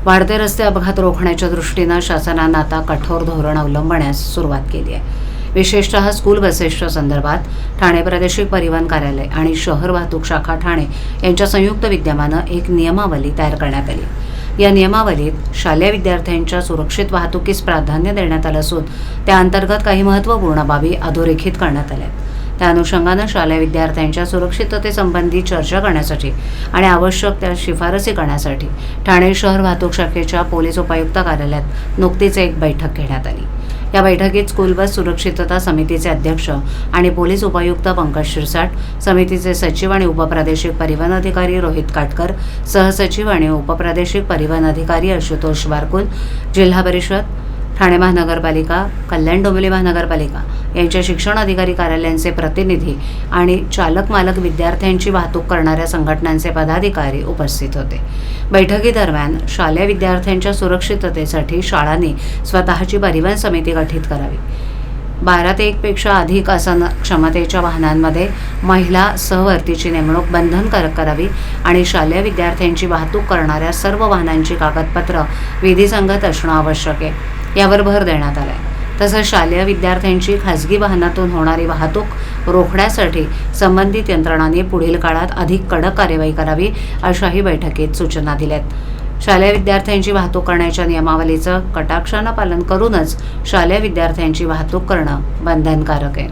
वाढते रस्ते अपघात रोखण्याच्या दृष्टीनं शासनानं आता कठोर धोरण अवलंबण्यास सुरुवात केली आहे। विशेषतः स्कूल बसेसच्या संदर्भात ठाणे प्रादेशिक परिवहन कार्यालय आणि शहर वाहतूक शाखा ठाणे यांच्या संयुक्त विद्यमानं एक नियमावली तयार करण्यात आली। या नियमावलीत शालेय विद्यार्थ्यांच्या सुरक्षित वाहतुकीस प्राधान्य देण्यात आलं असून त्या अंतर्गत काही महत्त्वपूर्ण बाबी अधोरेखित करण्यात आल्या। त्या अनुषंगानं शालेय विद्यार्थ्यांच्या सुरक्षिततेसंबंधी चर्चा करण्यासाठी आणि आवश्यक त्या शिफारसी करण्यासाठी ठाणे शहर वाहतूक शाखेच्या पोलीस उपायुक्त कार्यालयात नुकतीच एक बैठक घेण्यात आली। या बैठकीत स्कूल बस सुरक्षितता समितीचे अध्यक्ष आणि पोलीस उपायुक्त पंकज शिरसाट, समितीचे सचिव आणि उपप्रादेशिक परिवहन अधिकारी रोहित काटकर, सहसचिव आणि उपप्रादेशिक परिवहन अधिकारी आशुतोष बारकुल, जिल्हा परिषद ठाणे महानगरपालिका, कल्याण डोंबिवली महानगरपालिका यांच्या शिक्षण अधिकारी कार्यालयांचे प्रतिनिधी आणि चालक मालक विद्यार्थ्यांची वाहतूक करणाऱ्या संघटनांचे पदाधिकारी उपस्थित होते। बैठकीदरम्यान शालेय विद्यार्थ्यांच्या सुरक्षिततेसाठी शाळांनी स्वतःची परिवहन समिती गठीत करावी। 12 ते 1 पेक्षा अधिक आसन क्षमतेच्या वाहनांमध्ये महिला सहवर्तीची नेमणूक बंधनकारक करावी आणि शालेय विद्यार्थ्यांची वाहतूक करणाऱ्या सर्व वाहनांची कागदपत्र विधिसंगत असणं आवश्यक आहे, यावर भर देण्यात आलाय। तसंच शालेय विद्यार्थ्यांची खासगी वाहनातून होणारी वाहतूक रोखण्यासाठी संबंधित यंत्रणांनी पुढील काळात अधिक कडक कार्यवाही करावी, अशाही बैठकीत सूचना दिल्यात। शालेय विद्यार्थ्यांची वाहतूक करण्याच्या नियमावलीचं कटाक्षानं पालन करूनच शालेय विद्यार्थ्यांची वाहतूक करणं बंधनकारक आहे।